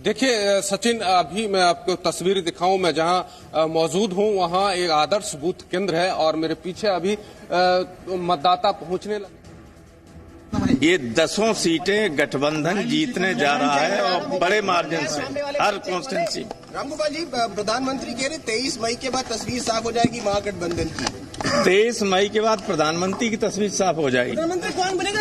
देखिए सचिन, अभी मैं आपको तस्वीर दिखाऊं, मैं जहां मौजूद हूं वहां एक आदर्श बूथ केंद्र है और मेरे पीछे अभी मतदाता पहुंचने लगे। ये 10 सीटें गठबंधन जीतने जा रहा है और बड़े मार्जिन से हर कॉन्स्टिट्यूंसी। रामगोपाल जी, प्रधानमंत्री कह रहे 23 मई के बाद तस्वीर साफ हो जाएगी महागठबंधन की। 23 मई के बाद प्रधानमंत्री की तस्वीर साफ हो जाएगी। प्रधानमंत्री कौन बनेगा?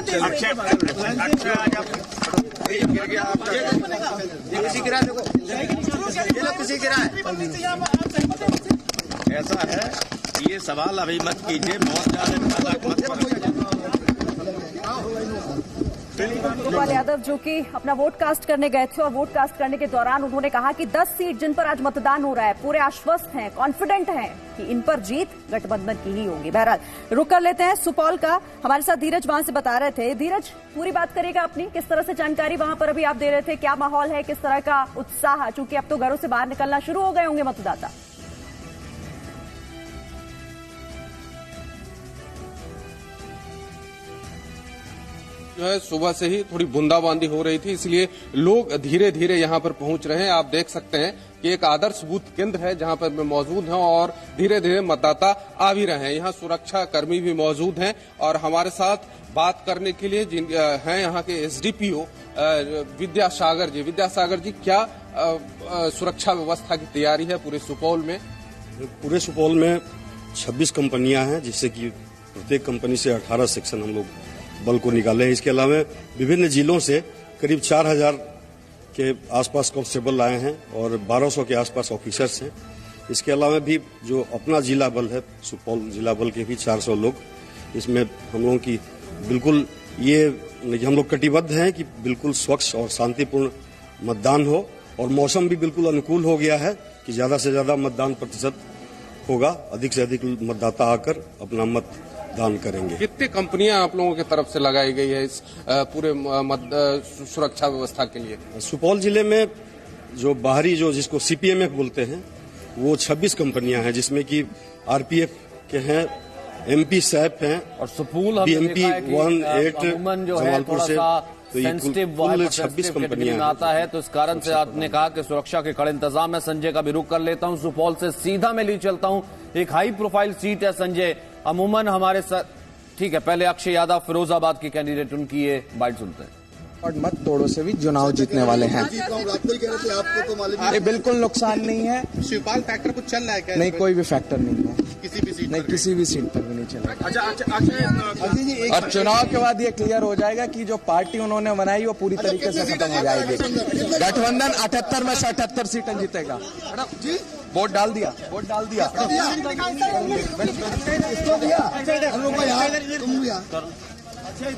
ऐसा है, ये सवाल अभी मत कीजिए, बहुत ज्यादा गोपाल यादव जो कि अपना वोट कास्ट करने गए थे और वोट कास्ट करने के दौरान उन्होंने कहा कि 10 सीट जिन पर आज मतदान हो रहा है पूरे आश्वस्त हैं, कॉन्फिडेंट हैं कि इन पर जीत गठबंधन की ही होगी। बहरहाल रुक कर लेते हैं सुपौल का, हमारे साथ धीरज वहां से बता रहे थे। धीरज, पूरी बात करिएगा अपनी, किस तरह से जानकारी वहां पर अभी आप दे रहे थे, क्या माहौल है, किस तरह का उत्साह, चूंकि अब तो घरों से बाहर निकलना शुरू हो गए होंगे मतदाता। जो है सुबह से ही थोड़ी बूंदाबांदी हो रही थी, इसलिए लोग धीरे धीरे यहां पर पहुंच रहे हैं। आप देख सकते हैं कि एक आदर्श बूथ केंद्र है जहां पर मैं मौजूद हूं और धीरे धीरे मतदाता आ भी रहे हैं। यहां सुरक्षा कर्मी भी मौजूद हैं और हमारे साथ बात करने के लिए हैं यहाँ के एसडीपीओ विद्यासागर जी। विद्यासागर जी, क्या सुरक्षा व्यवस्था की तैयारी है पूरे सुपौल में? पूरे सुपौल में 26 कंपनियां हैं, जिससे कि प्रत्येक कंपनी से 18 सेक्शन हम लोग बल को निकाले हैं। इसके अलावा विभिन्न जिलों से करीब 4000 के आसपास कांस्टेबल आए हैं और 1200 के आसपास ऑफिसर्स हैं। इसके अलावा भी जो अपना जिला बल है, सुपौल जिला बल के भी 400 लोग इसमें हम लोगों की बिल्कुल ये हम लोग कटिबद्ध हैं कि बिल्कुल स्वच्छ और शांतिपूर्ण मतदान हो और मौसम भी बिल्कुल अनुकूल हो गया है कि ज्यादा से ज्यादा मतदान प्रतिशत होगा, अधिक से अधिक मतदाता आकर अपना मत दान करेंगे। कितनी कंपनियां आप लोगों की तरफ से लगाई गई है इस पूरे सुरक्षा व्यवस्था के लिए? सुपौल जिले में जो बाहरी जो जिसको सीपीएमएफ बोलते हैं वो 26 कंपनियां हैं, जिसमें कि आरपीएफ के हैं, एमपी सैप हैं और सुपौल बीएमपी 18 जमालपुर से, तो सेंसिटिव 26 कंपनियां आता है। तो इस कारण से आपने कहा कि सुरक्षा के कड़े इंतजाम है। संजय का भी रुख कर लेता हूं, सुपौल से सीधा मैं ली चलता हूं। एक हाई प्रोफाइल सीट है संजय, अमूमन हमारे साथ, ठीक है, पहले अक्षय यादव फिरोजाबाद की कैंडिडेट, उनकी ये बाइट सुनते हैं। और मत तोड़ो से भी चुनाव जीतने वाले हैं। अरे बिल्कुल नुकसान नहीं है। शिवपाल फैक्टर कुछ चल रहा है क्या? नहीं, कोई भी फैक्टर नहीं है, किसी भी सीट नहीं, किसी भी सीट पर भी नहीं चल रहा। अच्छा, और चुनाव के बाद ये क्लियर हो जाएगा कि जो पार्टी उन्होंने बनाई वो पूरी तरीके से खत्म हो जाएगी। गठबंधन 78 में से 78 सीटें जीतेगा। वोट डाल दिया, वोट डाल दिया।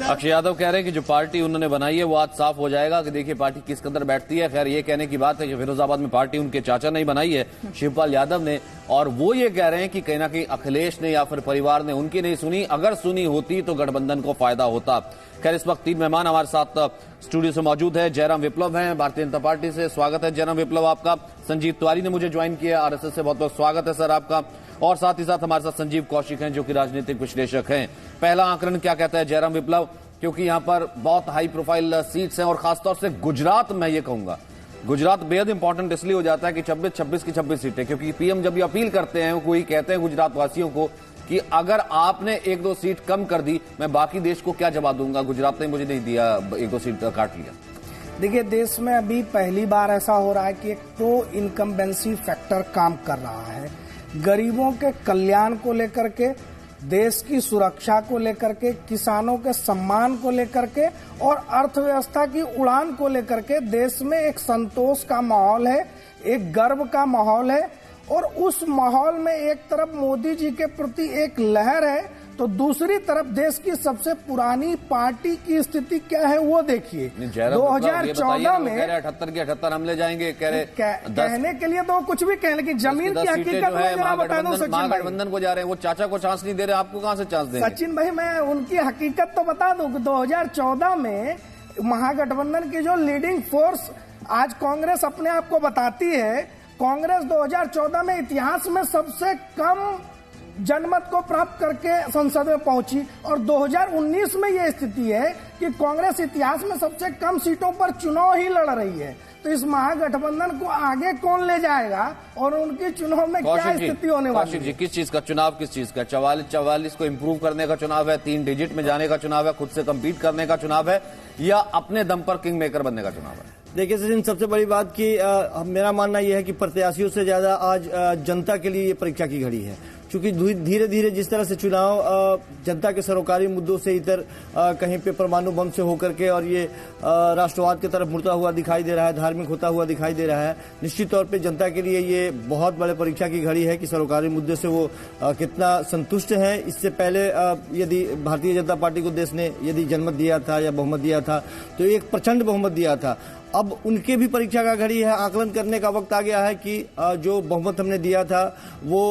अक्षय यादव कह रहे हैं कि जो पार्टी उन्होंने बनाई है वो आज साफ हो जाएगा कि देखिए पार्टी किस कदर बैठती है। खैर ये कहने की बात है कि फिरोजाबाद में पार्टी उनके चाचा ने बनाई है, शिवपाल यादव ने, और वो ये कह रहे हैं कि कहीं ना कहीं अखिलेश ने या फिर परिवार ने उनकी नहीं सुनी, अगर सुनी होती तो गठबंधन को फायदा होता। खैर इस वक्त 3 मेहमान हमारे साथ स्टूडियो से मौजूद है। जयराम विप्लव हैं भारतीय जनता पार्टी से, स्वागत है जयराम विप्लव आपका। संजीव तिवारी ने मुझे ज्वाइन किया आरएसएस से, बहुत बहुत स्वागत है सर आपका। और साथ ही साथ हमारे साथ संजीव कौशिक हैं जो कि राजनीतिक विश्लेषक हैं। पहला आंकड़न क्या कहता है जयराम विप्लव, क्योंकि यहाँ पर बहुत हाई प्रोफाइल सीट्स हैं और खासतौर से गुजरात, मैं ये कहूंगा गुजरात बेहद इंपॉर्टेंट इसलिए हो जाता है कि 26 की 26 सीटें, क्योंकि पीएम जब ये अपील करते हैं कोई कहते हैं गुजरात वासियों को कि अगर आपने 1-2 सीट कम कर दी मैं बाकी देश को क्या जवाब दूंगा, गुजरात ने मुझे नहीं दिया, 1-2 सीट काट लिया। देखिए, देश में अभी पहली बार ऐसा हो रहा है कि एक प्रो इनकम्बेंसी फैक्टर काम कर रहा है। गरीबों के कल्याण को लेकर के, देश की सुरक्षा को लेकर के, किसानों के सम्मान को लेकर के और अर्थव्यवस्था की उड़ान को लेकर के देश में एक संतोष का माहौल है, एक गर्व का माहौल है। और उस माहौल में एक तरफ मोदी जी के प्रति एक लहर है तो दूसरी तरफ देश की सबसे पुरानी पार्टी की स्थिति क्या है वो देखिए। 2014 में 78 के 78 हम ले जाएंगे, कह रहे कहने के लिए तो कुछ भी कहें, लेकिन जमीन की हकीकत बता दूं सचिन, महागठबंधन को जा रहे हैं, वो चाचा को चांस नहीं दे रहे, आपको कहां से चांस देंगे? सचिन भाई, मैं उनकी हकीकत तो बता दूं कि 2014 में महागठबंधन की जो लीडिंग फोर्स आज कांग्रेस अपने आप को बताती है, कांग्रेस 2014 में इतिहास में सबसे कम जनमत को प्राप्त करके संसद में पहुंची और 2019 में ये स्थिति है कि कांग्रेस इतिहास में सबसे कम सीटों पर चुनाव ही लड़ रही है। तो इस महागठबंधन को आगे कौन ले जाएगा और उनकी चुनाव में क्या स्थिति होने वाली है? जी, किस चीज का चुनाव, किस चीज का? 44 को इंप्रूव करने का चुनाव है, 3 डिजिट में जाने का चुनाव है, खुद से कम्पीट करने का चुनाव है, या अपने दम पर किंग मेकर बनने का चुनाव है? देखिए सचिन, सबसे बड़ी बात कि मेरा मानना यह है कि प्रत्याशियों से ज्यादा आज जनता के लिए ये परीक्षा की घड़ी है, क्योंकि धीरे धीरे जिस तरह से चुनाव जनता के सरोकारी मुद्दों से इधर कहीं पे परमाणु बम से होकर के और ये राष्ट्रवाद की तरफ मुड़ता हुआ दिखाई दे रहा है, धार्मिक होता हुआ दिखाई दे रहा है। निश्चित तौर पे जनता के लिए ये बहुत बड़े परीक्षा की घड़ी है कि सरोकारी मुद्दे से वो कितना संतुष्ट हैं। इससे पहले यदि भारतीय जनता पार्टी को देश ने यदि जनमत दिया था या बहुमत दिया था तो एक प्रचंड बहुमत दिया था। अब उनके भी परीक्षा का घड़ी है, आकलन करने का वक्त आ गया है कि जो बहुमत हमने दिया था वो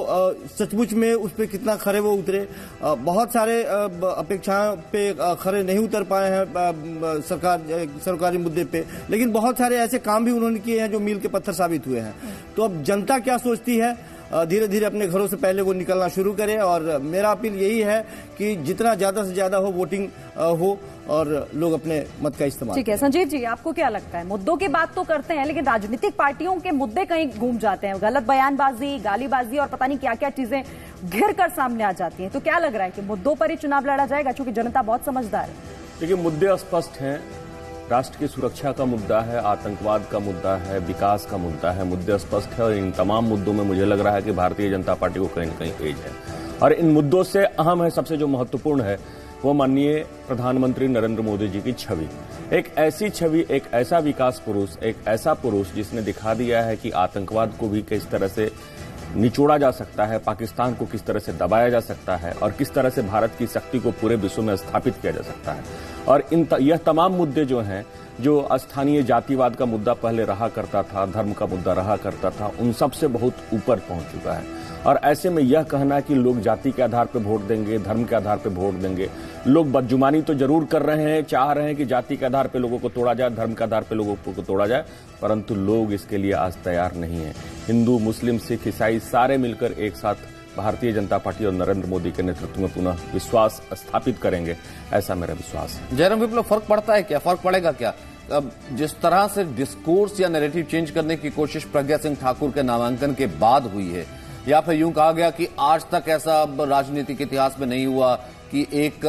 सचमुच में उस पर कितना खरे वो उतरे। बहुत सारे अपेक्षाओं पे खरे नहीं उतर पाए हैं सरकारी मुद्दे पे, लेकिन बहुत सारे ऐसे काम भी उन्होंने किए हैं जो मील के पत्थर साबित हुए हैं। तो अब जनता क्या सोचती है, धीरे धीरे अपने घरों से पहले वो निकलना शुरू करें और मेरा अपील यही है कि जितना ज्यादा से ज्यादा हो वोटिंग हो और लोग अपने मत का इस्तेमाल। ठीक है संजीव जी, आपको क्या लगता है? मुद्दों की बात तो करते हैं लेकिन राजनीतिक पार्टियों के मुद्दे कहीं घूम जाते हैं, गलत बयानबाजी, गालीबाजी और पता नहीं क्या क्या चीजें घिर कर सामने आ जाती हैं। तो क्या लग रहा है कि मुद्दों पर ही चुनाव लड़ा जाएगा, क्योंकि जनता बहुत समझदार है? देखिए, मुद्दे स्पष्ट हैं। राष्ट्र की सुरक्षा का मुद्दा है, आतंकवाद का मुद्दा है, विकास का मुद्दा है, मुद्दे स्पष्ट है और इन तमाम मुद्दों में मुझे लग रहा है कि भारतीय जनता पार्टी को कहीं न कहीं एज है। और इन मुद्दों से अहम है, सबसे जो महत्वपूर्ण है वो माननीय प्रधानमंत्री नरेंद्र मोदी जी की छवि। एक ऐसी छवि, एक ऐसा विकास पुरुष, एक ऐसा पुरुष जिसने दिखा दिया है कि आतंकवाद को भी किस तरह से निचोड़ा जा सकता है, पाकिस्तान को किस तरह से दबाया जा सकता है और किस तरह से भारत की शक्ति को पूरे विश्व में स्थापित किया जा सकता है। और यह तमाम मुद्दे जो हैं, जो स्थानीय जातिवाद का मुद्दा पहले रहा करता था, धर्म का मुद्दा रहा करता था, उन सब से बहुत ऊपर पहुंच चुका है। और ऐसे में यह कहना कि लोग जाति के आधार पर वोट देंगे, धर्म के आधार पर वोट देंगे, लोग बदजुबानी तो जरूर कर रहे हैं, चाह रहे हैं कि जाति के आधार पर लोगों को तोड़ा जाए, धर्म के आधार पर लोगों को तोड़ा जाए, परंतु लोग इसके लिए आज तैयार नहीं है। हिंदू, मुस्लिम, सिख, ईसाई सारे मिलकर एक साथ भारतीय जनता पार्टी और नरेंद्र मोदी के नेतृत्व में पुनः विश्वास स्थापित करेंगे, ऐसा मेरा विश्वास है। जयराम विप्लव, फर्क पड़ता है क्या? फर्क पड़ेगा क्या? अब जिस तरह से डिस्कोर्स या नैरेटिव चेंज करने की कोशिश प्रज्ञा सिंह ठाकुर के नामांकन के बाद हुई है, या फिर यूं कहा गया कि आज तक ऐसा राजनीतिक इतिहास में नहीं हुआ कि एक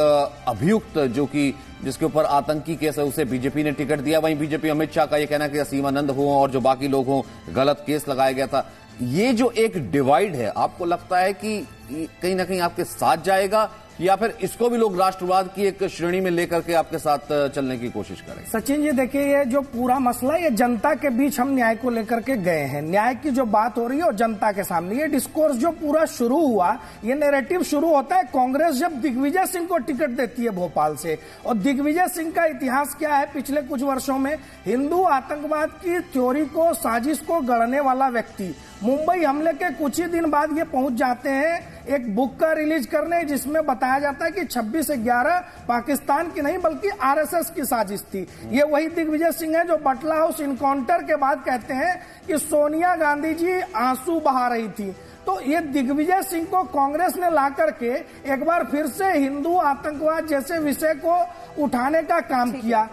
अभियुक्त जो कि जिसके ऊपर आतंकी केस है उसे बीजेपी ने टिकट दिया, वहीं बीजेपी अमित शाह का ये कहना कि सीमानंद हो और जो बाकी लोग हों गलत केस लगाया गया था। ये जो एक डिवाइड है, आपको लगता है कि कहीं ना कहीं आपके साथ जाएगा या फिर इसको भी लोग राष्ट्रवाद की एक श्रेणी में लेकर के आपके साथ चलने की कोशिश करेंगे? सचिन जी देखिए, ये जो पूरा मसला ये जनता के बीच हम न्याय को लेकर के गए हैं, न्याय की जो बात हो रही है और जनता के सामने ये डिस्कोर्स जो पूरा शुरू हुआ, ये नैरेटिव शुरू होता है कांग्रेस जब दिग्विजय सिंह को टिकट देती है भोपाल से। और दिग्विजय सिंह का इतिहास क्या है? पिछले कुछ वर्षों में हिंदू आतंकवाद की थ्योरी को, साजिश को गढ़ने वाला व्यक्ति। मुंबई हमले के कुछ ही दिन बाद ये पहुंच जाते हैं एक बुक का रिलीज करने, जिसमें बताया जाता है कि 26/11 पाकिस्तान की नहीं बल्कि आरएसएस की साजिश थी। ये वही दिग्विजय सिंह है जो बटला हाउस इनकाउंटर के बाद कहते हैं कि सोनिया गांधी जी आंसू बहा रही थी। तो ये दिग्विजय सिंह को कांग्रेस ने ला करके एक बार फिर से हिंदू आतंकवाद जैसे विषय को उठाने का काम किया।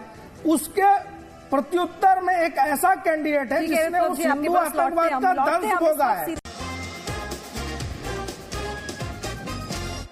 उसके प्रत्युत्तर में एक ऐसा कैंडिडेट है जिसने उस हिंदू आतंकवाद का दंश भोगा है।